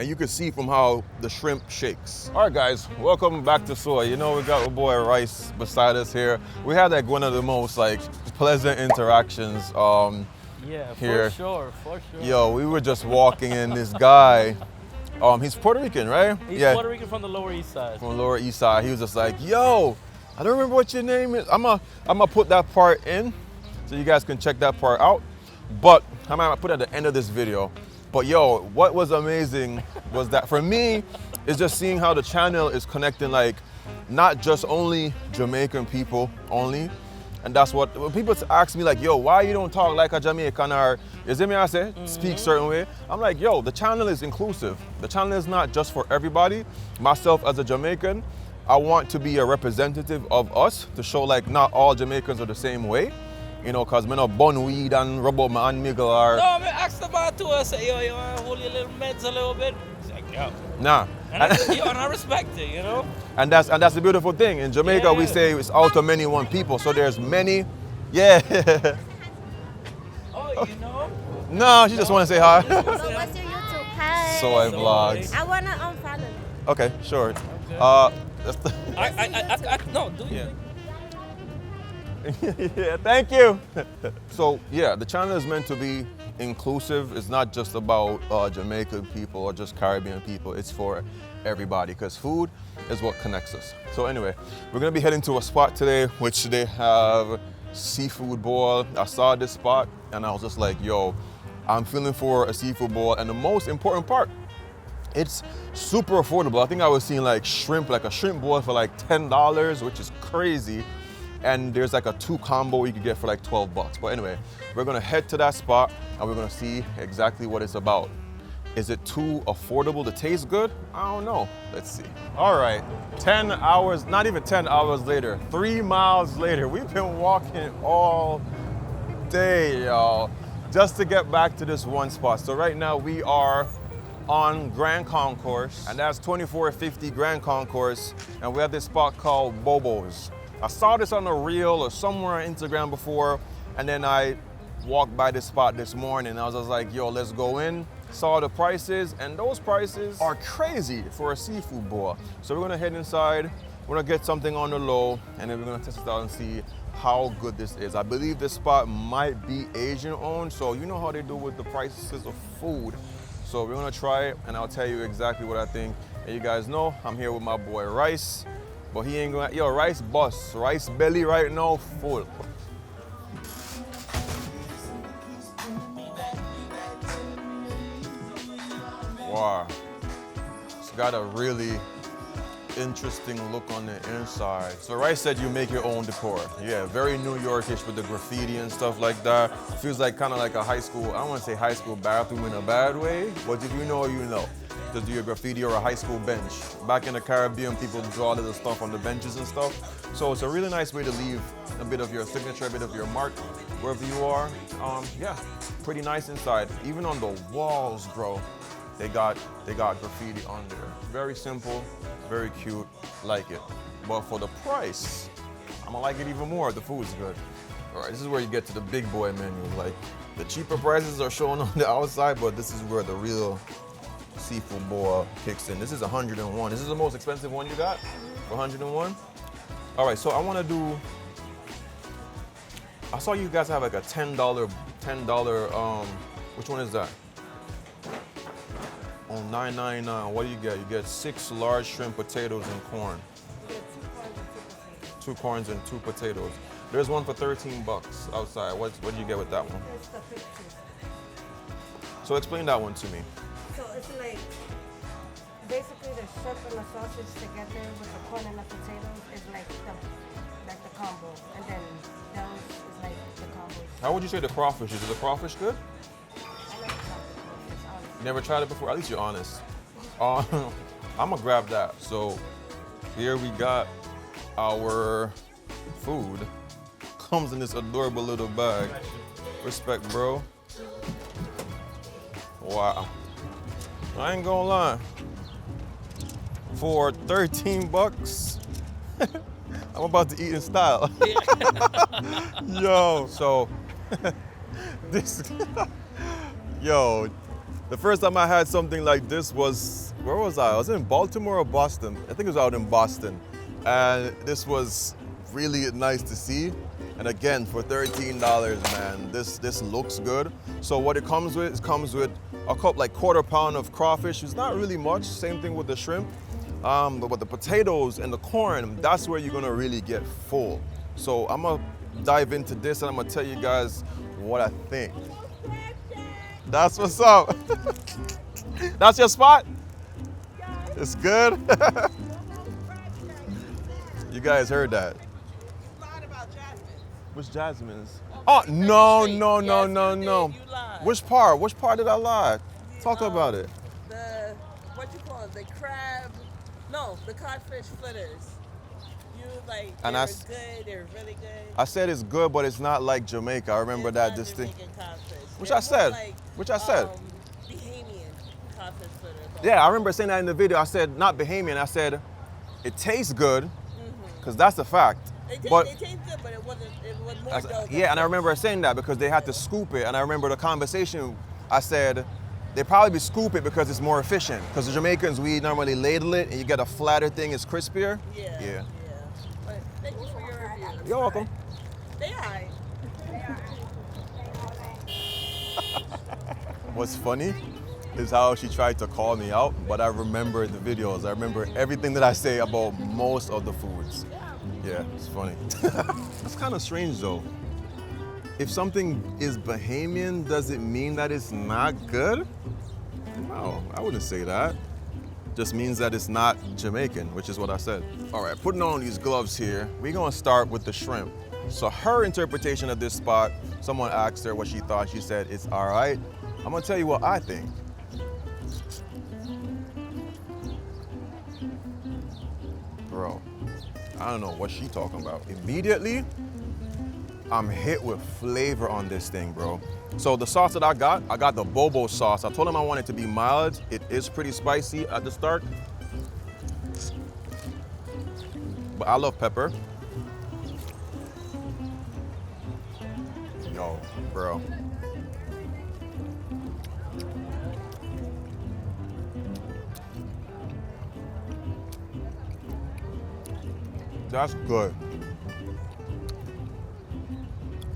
and you can see from how the shrimp shakes. All right, guys, welcome back to Soai. You know, we got our boy Rice beside us here. We had like one of the most like pleasant interactions Yeah, here. for sure. Yo, we were just walking in, this guy, he's Puerto Rican, right? He's Puerto Rican from the Lower East Side. From the Lower East Side. He was just like, yo, I don't remember what your name is. I'm gonna put that part in so you guys can check that part out. But I'm gonna put it at the end of this video. But yo, what was amazing was that for me, it's just seeing how the channel is connecting like not just only Jamaican people only. And that's what, when people ask me like, yo, why you don't talk like a Jamaican, or is it me I say, speak certain way? I'm like, yo, the channel is inclusive. The channel is not just for everybody. Myself as a Jamaican, I want to be a representative of us to show like not all Jamaicans are the same way. You know, cause me not bun weed and rub up my hand miggle or... No, I mean, ask the man to us, say, yo, you want to hold your little meds a little bit? He's like, yo. Nah. And I respect it, you know? And that's the beautiful thing. In Jamaica, we say it's out of many one people. So there's many, yeah. Oh, you know? No, she just want to say hi. So what's your YouTube? Hi. Soai Vlogs. I wanna unfollow you. Okay, sure. Okay. That's the No, do you? Yeah. Yeah, thank you. So yeah, the channel is meant to be inclusive. It's not just about Jamaican people or just Caribbean people. It's for everybody because food is what connects us. So anyway, we're gonna be heading to a spot today which they have seafood boil. I saw this spot and I was just like, yo, I'm feeling for a seafood boil. And the most important part, it's super affordable. I think I was seeing like shrimp, like a shrimp boil for like $10, which is crazy. And there's like a 2 combo you could get for like 12 bucks. But anyway, we're gonna head to that spot and we're gonna see exactly what it's about. Is it too affordable to taste good? I don't know. Let's see. All right, 10 hours, not even 10 hours later, 3 miles later, we've been walking all day, y'all, just to get back to this one spot. So right now we are on Grand Concourse, and that's 2450 Grand Concourse, and we have this spot called Bobo's. I saw this on a reel or somewhere on Instagram before, and then I walked by this spot this morning. I was just like, yo, let's go in. Saw the prices, and those prices are crazy for a seafood boil. So we're gonna head inside, we're gonna get something on the low, and then we're gonna test it out and see how good this is. I believe this spot might be Asian owned, so you know how they do with the prices of food. So we're gonna try it, and I'll tell you exactly what I think. And you guys know, I'm here with my boy Rice. But he ain't gonna, yo, Rice bust. Rice belly right now full. Wow. It's got a really interesting look on the inside. So Rice said you make your own decor. Yeah, very New Yorkish with the graffiti and stuff like that. Feels like kind of like a high school, I don't wanna say high school bathroom in a bad way, but if you know, you know. To do your graffiti or a high school bench. Back in the Caribbean, people draw little stuff on the benches and stuff. So it's a really nice way to leave a bit of your signature, a bit of your mark, wherever you are. Yeah, pretty nice inside. Even on the walls, bro, they got graffiti on there. Very simple, very cute, like it. But for the price, I'm gonna like it even more if the food's good. All right, this is where you get to the big boy menu. Like, the cheaper prices are shown on the outside, but this is where the real seafood boil kicks in. This is 101. This is the most expensive one you got for 101. All right, so I want to do. I saw you guys have like a $10. Which one is that? On $9.99. What do you get? You get 6 large shrimp potatoes and corn. 2 corns and 2 potatoes. There's one for 13 bucks outside. What do you get with that one? It's the 50. So explain that one to me. So it's like basically the shrimp and the sausage together with the corn and the potatoes is like the combo, and then those is like the combo. How would you say the crawfish is? Is the crawfish good? I like crawfish, honestly. You never tried it before? At least you're honest. I'm gonna grab that. So here we got our food. Comes in this adorable little bag. Respect, bro. Wow. I ain't gonna lie. For 13 bucks, I'm about to eat in style. Yo, so this, yo, The first time I had something like this was, where was I? I was in Baltimore or Boston. I think it was out in Boston. And this was really nice to see. And again, for $13, man, this looks good. So what it comes with, a cup, like quarter pound of crawfish. It's not really much, same thing with the shrimp. But with the potatoes and the corn, that's where you're gonna really get full. So I'm gonna dive into this and I'm gonna tell you guys what I think. That's what's up. That's your spot? It's good? You guys heard that. Which Jasmine's? Oh, no. Which part? Which part did I lie? Talk about it. The, what you call it, the crab, no, the codfish fritters. You like, And they're good, they're really good. I said it's good, but it's not like Jamaica. I remember It's that not distinct. Jamaican codfish. Which They're I said. more like, Which I said. Bahamian codfish fritters. Yeah, I remember saying that in the video. I said, not Bahamian, I said, it tastes good, because that's a fact. It But tastes good, but it was more dough. yeah, and I remember saying that because they had to scoop it. And I remember the conversation, I said, they probably scoop it because it's more efficient. Because the Jamaicans, we normally ladle it and you get a flatter thing, it's crispier. Yeah. But thank you for your review. You're welcome. They are. What's funny is how she tried to call me out, but I remember the videos. I remember everything that I say about most of the foods. Yeah, it's funny. That's kind of strange though. If something is Bahamian, does it mean that it's not good? No, I wouldn't say that. Just means that it's not Jamaican, which is what I said. All right, putting on these gloves here, we're gonna start with the shrimp. So her interpretation of this spot, someone asked her what she thought. She said, it's all right. I'm gonna tell you what I think. Bro, I don't know what she talking about. Immediately, I'm hit with flavor on this thing, bro. So the sauce that I got the Bobo sauce. I told him I want it to be mild. It is pretty spicy at the start. But I love pepper. Yo, bro. That's good.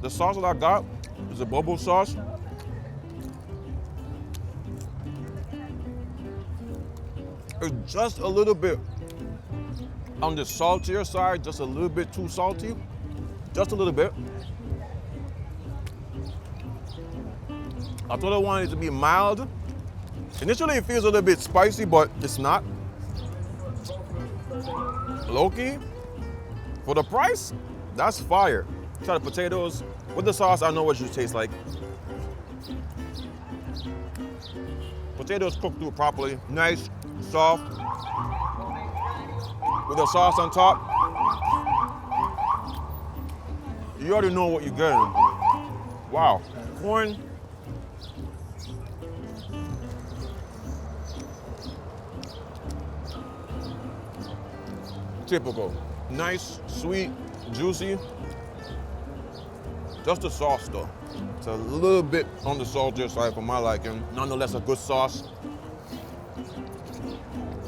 The sauce that I got is a Bobo sauce. It's just a little bit on the saltier side, just a little bit too salty. Just a little bit. I thought I wanted it to be mild. Initially it feels a little bit spicy, but it's not. Low-key, for the price, that's fire. Try the potatoes. With the sauce, I know what you taste like. Potatoes cooked through properly. Nice, soft. With the sauce on top. You already know what you're getting. Wow. Corn. Typical. Nice, sweet, juicy. Just the sauce though. It's a little bit on the saltier side for my liking. Nonetheless, a good sauce.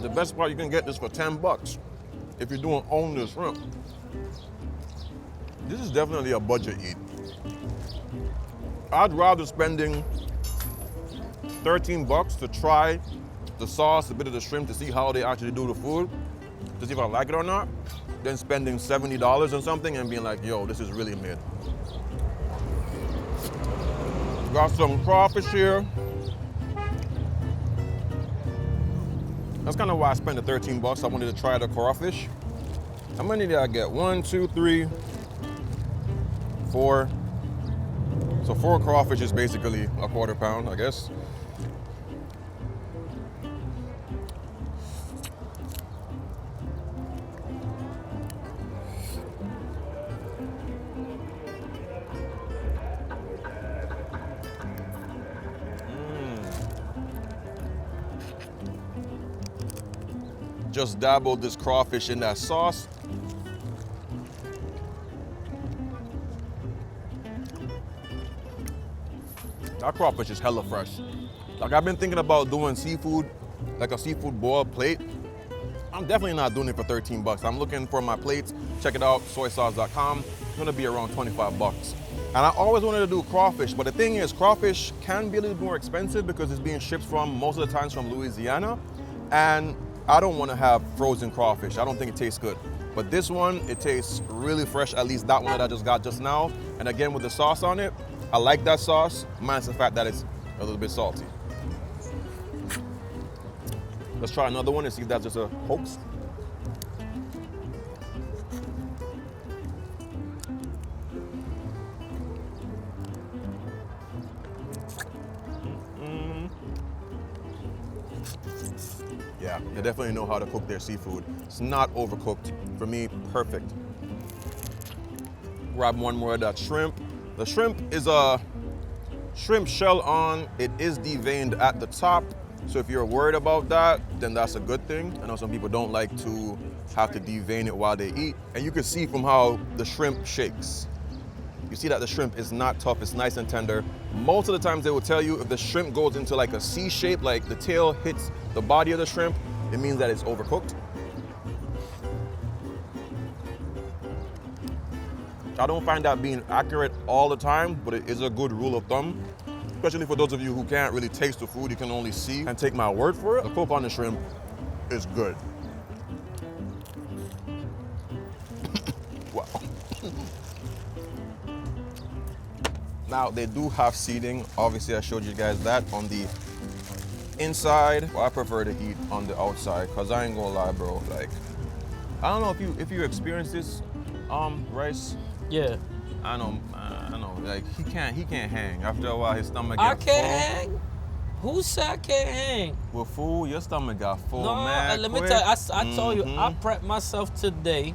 The best part, you can get this for 10 bucks if you're doing only the shrimp. This is definitely a budget eat. I'd rather spending 13 bucks to try the sauce, a bit of the shrimp to see how they actually do the food, to see if I like it or not, than spending $70 on something and being like, yo, this is really mid. Got some crawfish here. That's kind of why I spent the 13 bucks. I wanted to try the crawfish. How many did I get? 1, 2, 3, 4. So 4 crawfish is basically a quarter pound, I guess. Just dabbled this crawfish in that sauce. That crawfish is hella fresh. Like I've been thinking about doing seafood, like a seafood boil plate. I'm definitely not doing it for 13 bucks. I'm looking for my plates. Check it out, soysauce.com. It's gonna be around 25 bucks. And I always wanted to do crawfish, but the thing is, crawfish can be a little more expensive because it's being shipped from, most of the times from Louisiana. And I don't wanna have frozen crawfish. I don't think it tastes good. But this one, it tastes really fresh, at least that one that I just got just now. And again, with the sauce on it, I like that sauce, minus the fact that it's a little bit salty. Let's try another one and see if that's just a hoax. Yeah, they definitely know how to cook their seafood. It's not overcooked. For me, perfect. Grab one more of that shrimp. The shrimp is a shrimp shell on. It is deveined at the top. So if you're worried about that, then that's a good thing. I know some people don't like to have to devein it while they eat. And you can see from how the shrimp shakes. You see that the shrimp is not tough, it's nice and tender. Most of the times they will tell you if the shrimp goes into like a C shape, like the tail hits the body of the shrimp, it means that it's overcooked. I don't find that being accurate all the time, but it is a good rule of thumb. Especially for those of you who can't really taste the food, you can only see and take my word for it. The cook on the shrimp is good. Wow. Now, they do have seating. Obviously, I showed you guys that on the inside. Well, I prefer to eat on the outside, because I ain't gonna lie, bro. Like, I don't know if you experience this, Rice. Yeah. I know. Like he can't hang. After a while, his stomach I gets can't full. hang. Who said I can't hang? With food, your stomach got full, No, man. let me tell you. I told you, I prepped myself today.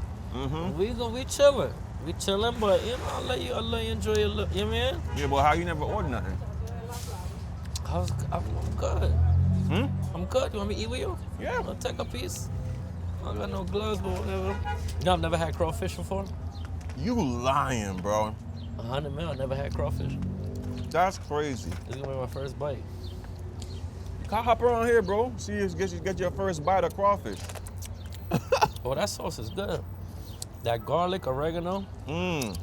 We chilling. We chilling, but you know, I'll let you enjoy your look. You know what I mean? Yeah, but how you never order nothing? I'm good. I'm good. You want me to eat with you? Yeah. I'll take a piece. I got no gloves, but whatever. You know, I've never had crawfish before. You lying, bro. 100 mil, I never had crawfish. That's crazy. This is gonna be my first bite. Come hop around here, bro. See if you get your first bite of crawfish. Oh, that sauce is good. That garlic, oregano, a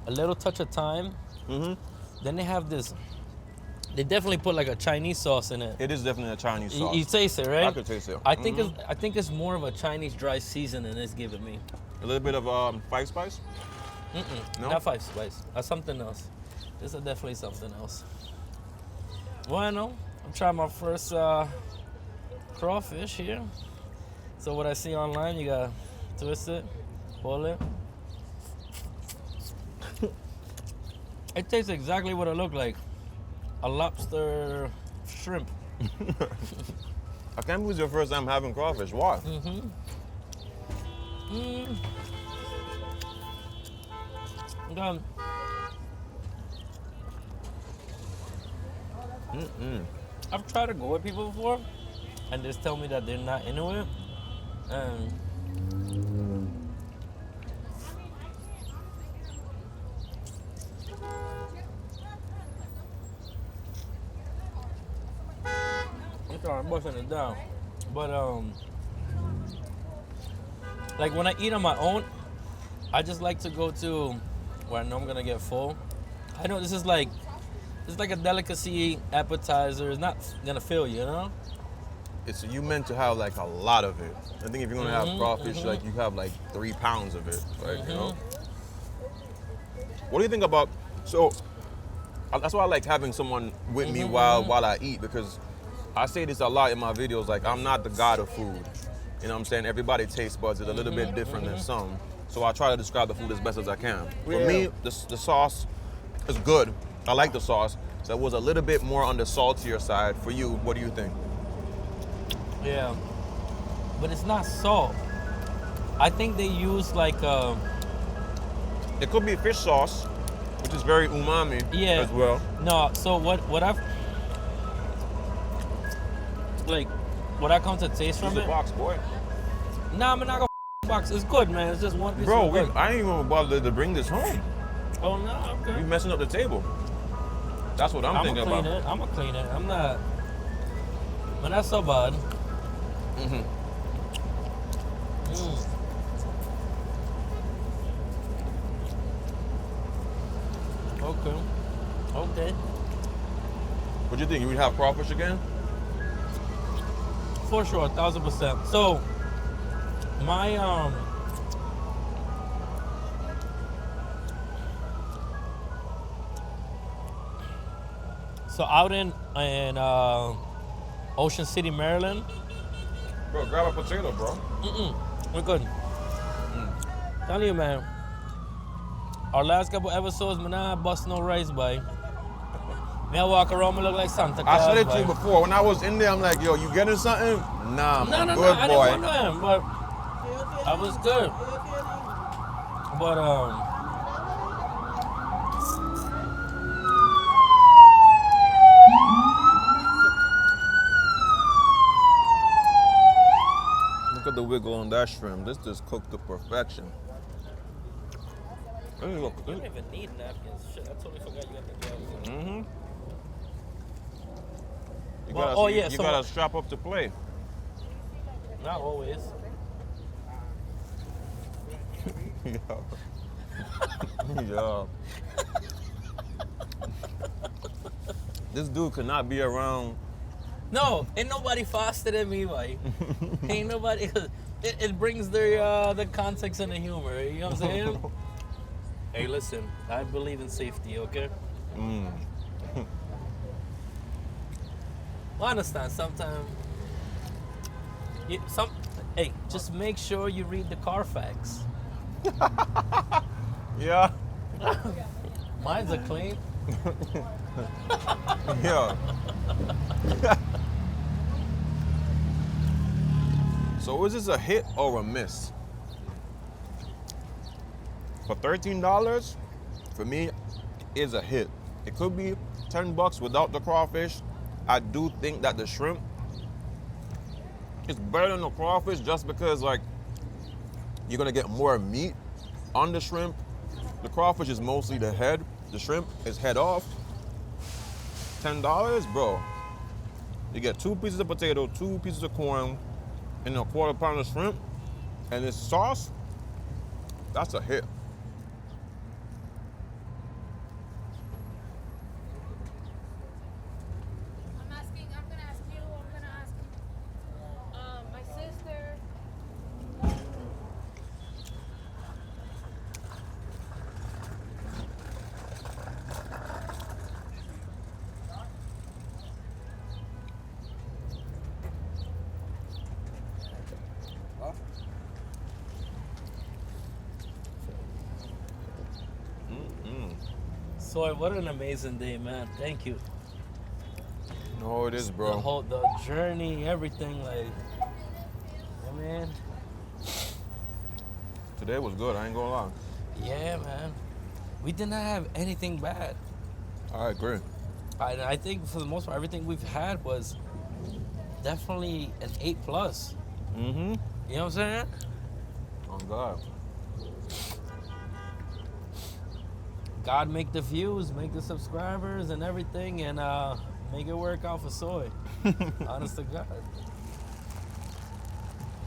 little touch of thyme. Then they have this. They definitely put like a Chinese sauce in it. It is definitely a Chinese sauce. You taste it, right? I could taste it. I think it's more of a Chinese dry seasoning it's giving me. A little bit of five spice? No? Not five spice. Something else. This is definitely something else. Bueno, I'm trying my first crawfish here. So what I see online, you gotta twist it, pull it. It tastes exactly what it looked like. A lobster shrimp. I can't believe it's your first time having crawfish. Why? I've tried to go with people before, and they just tell me that they're not into it. And I'm busting it down. But like when I eat on my own, I just like to go to where I know I'm gonna get full. I know this is like a delicacy appetizer. It's not gonna fill you, you know? It's you meant to have like a lot of it. I think if you're gonna have crawfish, like you have like 3 pounds of it, right? You know. What do you think about? So that's why I like having someone with me while I eat, because I say this a lot in my videos. Like, I'm not the god of food. You know what I'm saying? Everybody's taste buds is a little bit different than some. So I try to describe the food as best as I can. For me, the sauce is good. I like the sauce. So it was a little bit more on the saltier side. For you, what do you think? Yeah. But it's not salt. I think they use like It could be fish sauce, which is very umami as well. No, so what I've like what I come to taste from Use it. the box, boy. Nah, I'm not gonna box. It's good, man. It's just one piece. Bro, I ain't even bothered to bring this home. Oh no, okay. You messing up the table. That's what I'm I'ma thinking clean about. it. I'ma clean it. I'm not. But that's so bad. Mm-hmm. Mm. Okay. Okay. What do you think? You would have crawfish again? For sure, 1,000%. So, my so out in Ocean City, Maryland. Bro, grab a potato, bro. We're good. Tell you, man. Our last couple episodes, man, I bust no rice, boy. Me, I walk around, me look like Santa Claus. I said it to boy. you before. When I was in there, I'm like, yo, you getting something? Nah, No, man. no, no. Good I boy. didn't want him, but I was good. But Look at the wiggle on that shrimp. This just cooked to perfection. Hey, look. you don't even need napkins. Shit, I totally forgot you got the gloves. Mm-hmm. You Well, gotta, oh, yeah, you so- gotta strap up to play. Not always. Yeah. Yeah. This dude could not be around. No, ain't nobody faster than me, boy. Ain't nobody. It brings the context and the humor. You know what I'm saying? Hey, listen. I believe in safety. Okay. Well, I understand. Sometimes. Hey, just make sure you read the Carfax. Yeah. Mine's a clean. Yeah. So is this a hit or a miss? For $13, for me, is a hit. It could be $10 without the crawfish. I do think that the shrimp is better than the crawfish just because like you're gonna get more meat on the shrimp. The crawfish is mostly the head. The shrimp is head off. $10, bro. You get 2 pieces of potato, 2 pieces of corn, and a quarter pound of shrimp, and this sauce, that's a hit. I'm gonna ask you, I'm gonna ask my sister. So, what an amazing day, man. Thank you. No, it is, The bro. whole journey, everything, like, I mean, Today was good, I ain't gonna lie. yeah, man. We did not have anything bad. I agree. I think for the most part, everything we've had was definitely an 8+. Mm-hmm. You know what I'm saying? Oh, God. God make the views, make the subscribers and everything, and make it work out for Soai. Honest to God.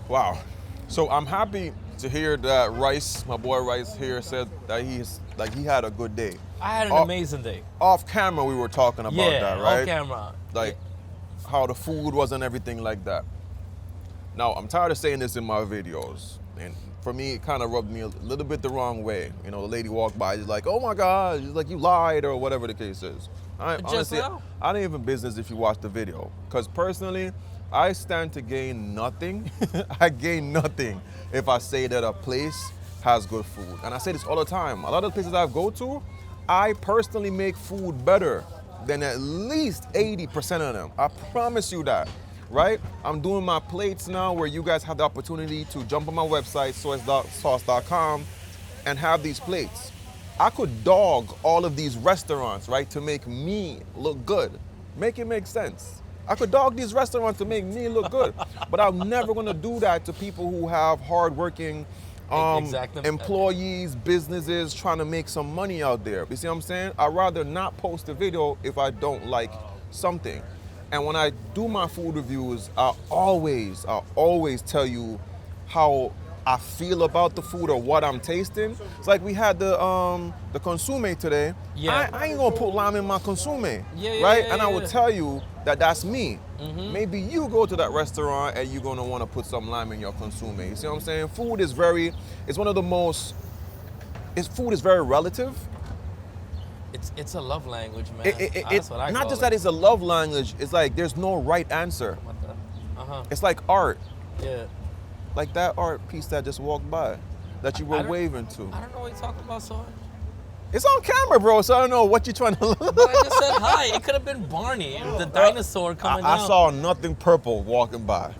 Wow. So I'm happy to hear that Rice, my boy Rice here, said that he had a good day. I had an Oh, amazing day. Off camera, we were talking about Yeah, that, right? on camera. Like how the food was and everything like that. Now, I'm tired of saying this in my videos. And for me, it kind of rubbed me a little bit the wrong way. You know, the lady walked by, she's like, oh my God, she's like, you lied or whatever the case is. Honestly, now? I didn't even business if you watch the video. Because personally, I stand to gain nothing. I gain nothing if I say that a place has good food. And I say this all the time. A lot of the places I go to, I personally make food better than at least 80% of them. I promise you that, right? I'm doing my plates now where you guys have the opportunity to jump on my website, soy.sauce.com, and have these plates. I could dog all of these restaurants, right, to make me look good. Make it make sense. I could dog these restaurants to make me look good, but I'm never gonna do that to people who have hardworking employees, businesses trying to make some money out there. You see what I'm saying? I'd rather not post a video if I don't like something. And when I do my food reviews, I always tell you how I feel about the food or what I'm tasting. It's like we had the consomme today. Yeah. I ain't gonna put lime in my consomme, Yeah, right? yeah, And I would yeah. tell you that that's me. Maybe you go to that restaurant and you're gonna want to put some lime in your consomme. You see what I'm saying? Food is very relative. It's a love language, man. That's what I not call just it. that it's a love language. It's like there's no right answer. What the? It's like art, Yeah. like that art piece that just walked by, that you I were don't- waving to. I don't know what you're talking about, Soai. It's on camera, bro. So I don't know what you're trying to. But I just said hi. It could have been Barney, the dinosaur coming I down. saw nothing purple walking by.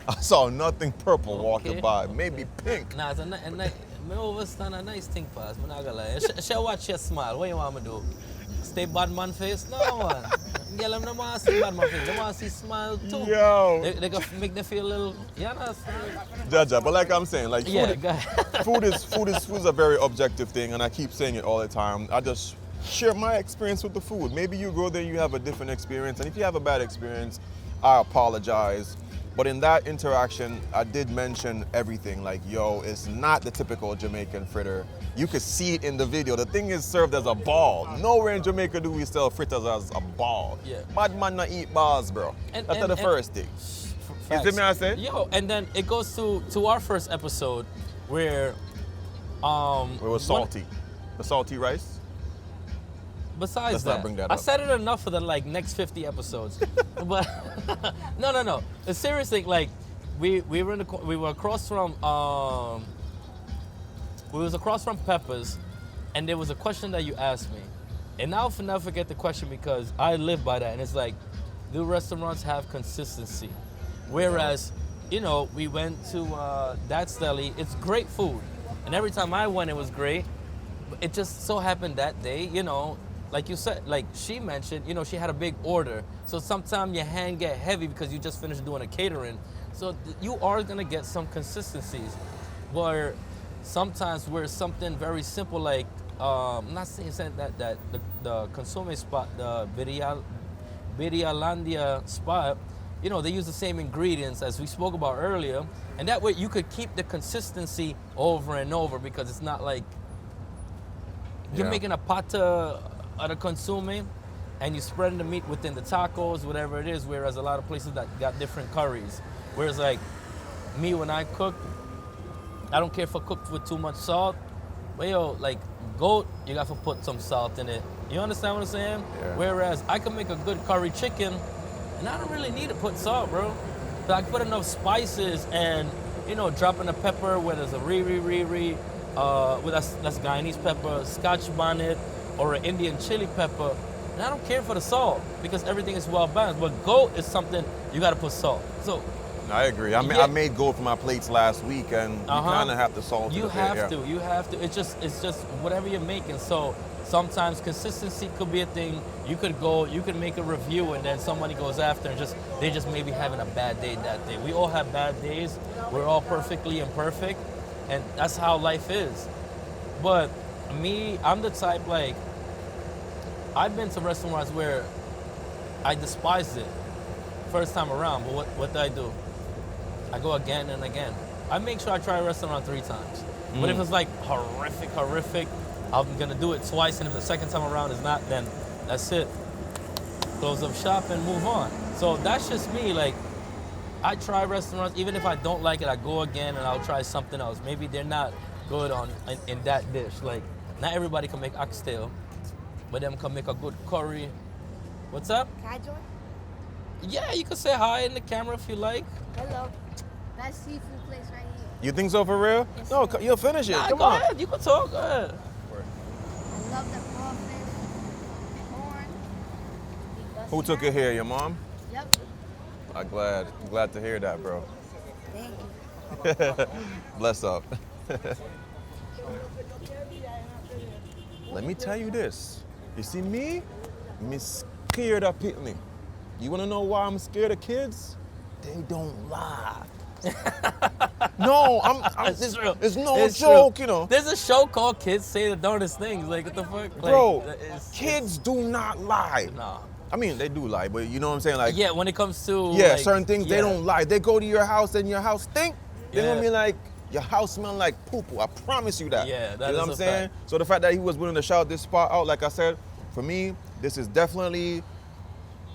I saw nothing purple Okay. walking by. Maybe pink. Nah, it's a nice. Me overstand a nice thing pass. Me not gonna lie. She watch you smile. What you want me to do? Stay bad man face? No, man. Girl, them don't want to see bad man face. They want to see smile too. Yo. They can make them feel a little. You understand? Jaja, but like I'm saying, like Yeah, food, go ahead. food is a very objective thing, and I keep saying it all the time. I just share my experience with the food. Maybe you go there, you have a different experience, and if you have a bad experience, I apologize. But in that interaction, I did mention everything. Like, yo, it's not the typical Jamaican fritter. You could see it in the video. The thing is served as a ball. Nowhere in Jamaica do we sell fritters as a ball. Yeah. Bad man not eat balls, bro. That's the first thing. You see me I say? Yo, and then it goes to our first episode where It was salty. The salty rice. Besides Let's that, not bring that I up. said it enough for the next 50 episodes. But no. Seriously, like we were across from Peppers, and there was a question that you asked me, and I'll never forget the question because I live by that, and it's like, do restaurants have consistency? Whereas, we went to That's Deli. It's great food, and every time I went, it was great. But it just so happened that day, like you said, like she mentioned, she had a big order. So sometimes your hand get heavy because you just finished doing a catering. So you are gonna get some consistencies. Where sometimes where something very simple like, I'm not saying that the consomme spot, the Birialandia spot, they use the same ingredients as we spoke about earlier. And that way you could keep the consistency over and over because it's not like you're Yeah. making a pata at a consomme and you spreading the meat within the tacos, whatever it is, whereas a lot of places that got different curries. Whereas like me, when I cook, I don't care if I cook with too much salt, but like goat, you got to put some salt in it. You understand what I'm saying? Yeah. Whereas I can make a good curry chicken and I don't really need to put salt, bro. But I can put enough spices and, dropping a pepper, whether it's a that's Guyanese pepper, Scotch bonnet, or an Indian chili pepper. And I don't care for the salt because everything is well balanced. But goat is something you got to put salt. So I agree. I Yeah. made gold for my plates last week, and you kind of have to salt it you a bit, have yeah. to. You have to. It's just whatever you're making. So sometimes consistency could be a thing. You could make a review, and then somebody goes after and they just maybe having a bad day that day. We all have bad days. We're all perfectly imperfect, and that's how life is. But me, I'm the type like, I've been to restaurants where I despised it first time around, but what do I do? I go again and again. I make sure I try a restaurant 3 times. But if it's like horrific, I'm gonna do it twice, and if the second time around is not, then that's it. Close up shop and move on. So that's just me. Like, I try restaurants, even if I don't like it, I go again and I'll try something else. Maybe they're not good in that dish. Like, not everybody can make oxtail, but them can make a good curry. What's up? Can I join? Yeah, you can say hi in the camera if you like. Hello. That seafood place right here. You think so for real? Yes, No, sir. you'll finish it. Nah, Come go on. ahead. You can talk. Go ahead. I love the crawfish, corn. Who took it here? Your mom? Yep. I'm glad to hear that, bro. Thank you. Bless up. Let me tell you this. You see me scared of pitney. You wanna know why I'm scared of kids? They don't lie. No, It's true. it's no It's joke, true. you know. There's a show called Kids Say the Darndest Things. Like, what the fuck? Like, Bro, it's- kids do not lie. Nah. I mean, they do lie, but you know what I'm saying? Like, Yeah, when it comes to yeah, like, certain things, they yeah. don't lie. They go to your house and your house stink. They're Yeah. gonna be like, your house smell like poo-poo. I promise you that. Yeah, that you know is what I'm a saying? fact. So the fact that he was willing to shout this spot out, like I said, for me, this is definitely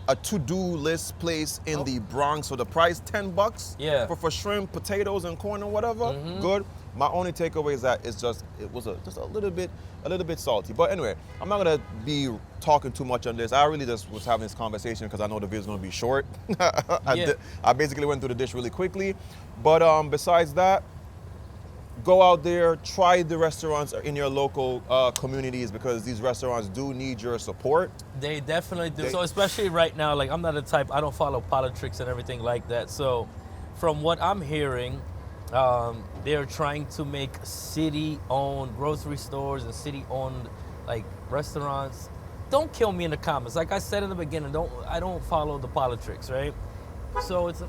a to-do list place in the Bronx. So the price, $10 Yeah. for shrimp, potatoes, and corn or whatever. Good. My only takeaway is that it was just a little bit salty. But anyway, I'm not gonna be talking too much on this. I really just was having this conversation because I know the video's gonna be short. Yeah. I basically went through the dish really quickly. But besides that, go out there, try the restaurants in your local communities because these restaurants do need your support. They definitely do. So especially right now, like I'm not a type, I don't follow politics and everything like that. So from what I'm hearing, they're trying to make city-owned grocery stores and city-owned like restaurants. Don't kill me in the comments. Like I said in the beginning, I don't follow the politics, right? So it's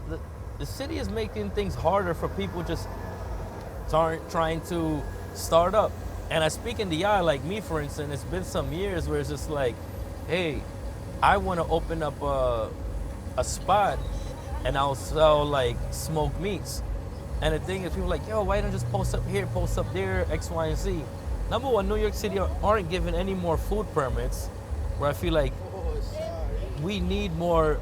the city is making things harder for people just trying to start up. And I speak in the eye, like me, for instance, it's been some years where it's just like, hey, I want to open up a spot and I'll sell like smoked meats. And the thing is, people are like, yo, why don't you just post up here, post up there, X, Y, and Z? Number one, New York City aren't giving any more food permits, where I feel like we need more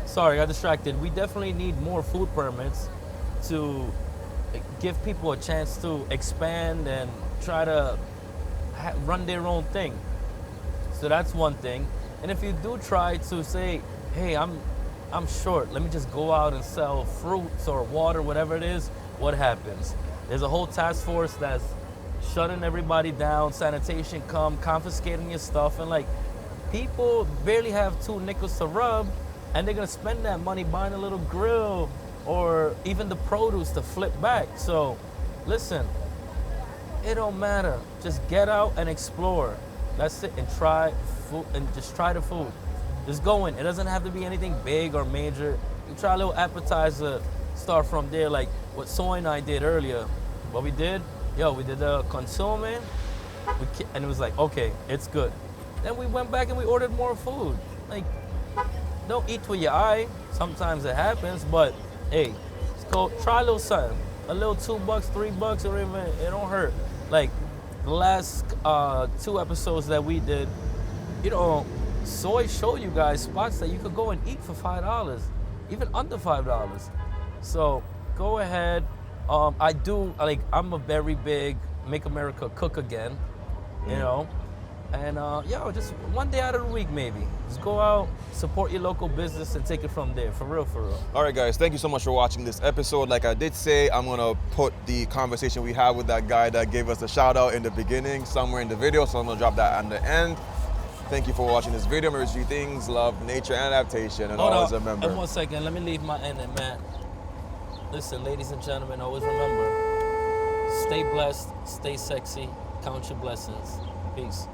sorry, I got distracted. We definitely need more food permits to give people a chance to expand and try to run their own thing. So that's one thing. And if you do try to say, hey, I'm short, let me just go out and sell fruits or water, whatever it is, what happens? There's a whole task force that's shutting everybody down, sanitation come, confiscating your stuff, and like people barely have 2 nickels to rub, and they're gonna spend that money buying a little grill or even the produce to flip back. So listen, it don't matter. Just get out and explore. That's it, and try food, and just try the food. Just go in. It doesn't have to be anything big or major. You try a little appetizer, start from there, like what Soai and I did earlier. What we did, we did the consomme, and it was like, okay, it's good. Then we went back and we ordered more food. Like, don't eat with your eye. Sometimes it happens, but hey, let's go try a little something. A little $2, $3, or even, it don't hurt. Like the last 2 episodes that we did, Soai showed you guys spots that you could go and eat for $5, even under $5. So go ahead. I'm a very big Make America Cook Again, and just one day out of the week maybe. Just go out, support your local business, and take it from there. For real, for real. All right, guys, thank you so much for watching this episode. Like I did say, I'm gonna put the conversation we had with that guy that gave us a shout out in the beginning somewhere in the video, so I'm gonna drop that at the end. Thank you for watching this video. Remember, 3 things: love, nature, and adaptation. And always remember. And 1 second, let me leave my ending, man. Listen, ladies and gentlemen, always remember, stay blessed, stay sexy, count your blessings. Peace.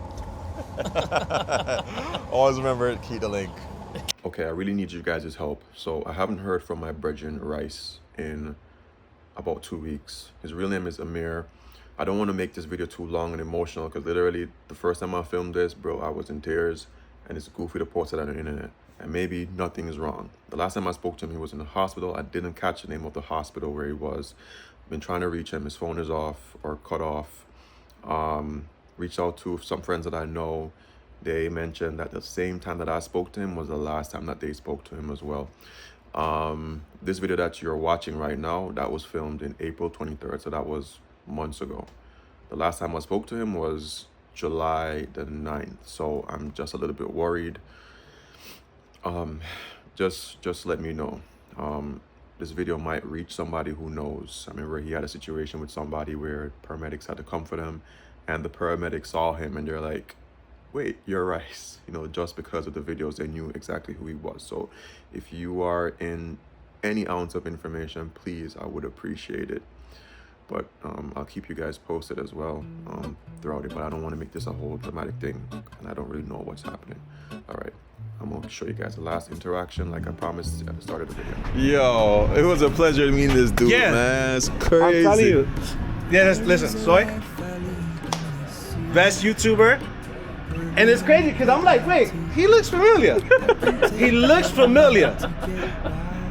Always remember, key the link. Okay, I really need you guys' help. So I haven't heard from my brethren Rice in about 2 weeks. His real name is Amir. I don't want to make this video too long and emotional because literally the first time I filmed this, bro, I was in tears, and it's goofy to post it on the internet. And maybe nothing is wrong. The last time I spoke to him, he was in the hospital. I didn't catch the name of the hospital where he was. Been trying to reach him. His phone is off or cut off. Reached out to some friends that I know. They mentioned that the same time that I spoke to him was the last time that they spoke to him as well. This video that you're watching right now, that was filmed in April 23rd. So that was months ago. The last time I spoke to him was July the 9th. So I'm just a little bit worried. Just let me know. This video might reach somebody who knows. I remember he had a situation with somebody where paramedics had to come for them, and the paramedics saw him and they're like, wait, you're Rice. Just because of the videos, they knew exactly who he was. So if you are in any ounce of information, please, I would appreciate it. But I'll keep you guys posted as well throughout it. But I don't want to make this a whole dramatic thing, and I don't really know what's happening. All right, I'm I'm gonna show you guys the last interaction, like I promised at the start of the video. Yo, it was a pleasure meeting this dude, Yeah. man. It's crazy. I'm telling you. Yeah, listen, Soai, best YouTuber. And it's crazy because I'm like, wait, he looks familiar. He looks familiar.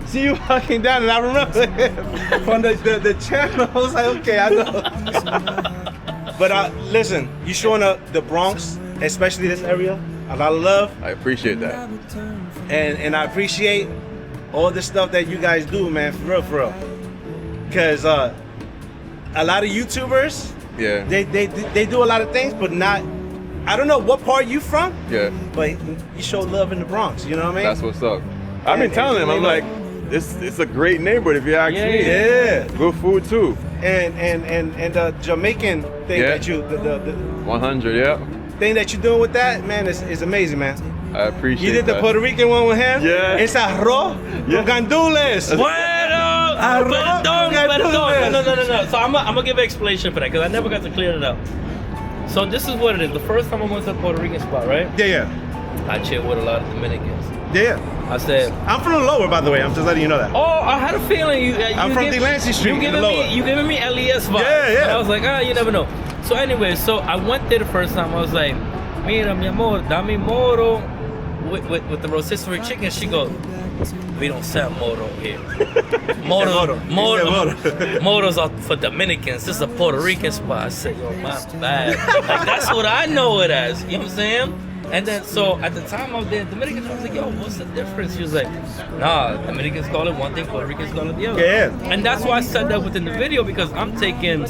See you walking down and I remember him from the channel. I was like, okay, I know. But listen, you showing up the Bronx, especially this area, a lot of love. I appreciate that. And I appreciate all the stuff that you guys do, man, for real, for real. Because a lot of YouTubers, Yeah. they do a lot of things, but not, I don't know what part you from, Yeah. but you show love in the Bronx, you know what I mean? That's what's up. I've been telling him, I'm like, it's a great neighborhood if you ask me. Yeah. Good food too. And the Jamaican thing Yeah. that you, the 100, yeah. thing that you're doing with that, man, is amazing, man. I appreciate You did the that. Puerto Rican one with him? Yeah. It's arroz con gandules. Bueno, Arroz con gandules. No. So I'm gonna give an explanation for that because I never got to clear it up. So this is what it is. The first time I went to the Puerto Rican spot, right? Yeah. I chilled with a lot of Dominicans. Yeah. I said, I'm from the lower, by the way. I'm just letting you know that. oh, I had a feeling you. I'm from Delancey Street, You the lower. giving me LES vibes. Yeah. And I was like, you never know. So anyway, so I went there the first time. I was like, mira, mi amor, dame moro with the rotisserie chicken. She goes, we don't sell moro here. Moro. Moros are for Dominicans. This is a Puerto Rican spot. I said, yo, my bad. Like, that's what I know it as. You know what I'm saying? And then, so at the time I was there, Dominicans, I was like, yo, what's the difference? She was like, nah, Dominicans call it one thing, Puerto Ricans call it the other. Yeah. And that's why I said that within the video, because I'm taking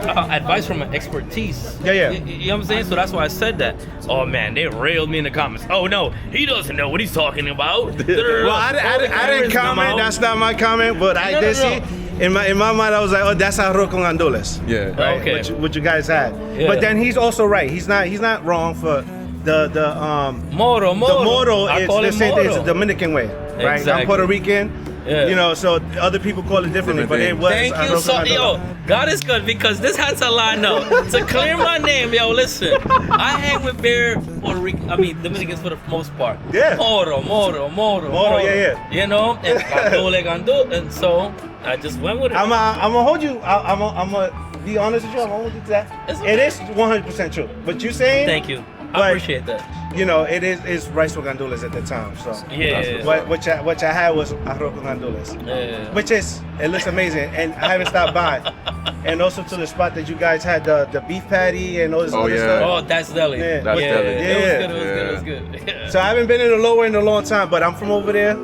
advice from an expertise. Yeah. You know what I'm saying? So that's why I said that. Oh man, they railed me in the comments. Oh no, he doesn't know what he's talking about. Well, I didn't comment. That's not my comment, but I did see. In my mind, I was like, oh, that's arroz con gandules. Yeah. Right? Okay. What you guys had. Yeah. But then he's also right. He's not wrong for the Moro. The moro I is call the it same thing. It's moro. a Dominican way, right? I'm Exactly. Puerto Rican. Yeah. You know, so other people call it differently, but it was Thank you arroz so con yo. gandules. God is good because this had to line up to clear my name. Yo, listen, I hang with bare Puerto Rican, Dominicans for the most part. Yeah. Moro. Yeah. You know, and gandule, and so I just went with it. I'm gonna hold you. I'm gonna be honest with you. I'm gonna hold you to that. It's It okay. is 100% true. What you saying? Thank you. I But- appreciate that. You know, it is rice with gandules at the time. So Yeah. what I had was arroz con gandules. Yeah. Which it looks amazing, and I haven't stopped by. And also to the spot that you guys had the beef patty and all this Oh, other yeah. stuff. Oh, that's deli. Yeah. That's yeah, deli. It was good. Yeah. So I haven't been in the lower in a long time, but I'm from over there.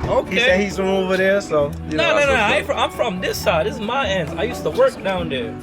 Okay. He said he's from over there, so you know. No. that's what's up. I'm from this side. This is my ends. I used to work down there.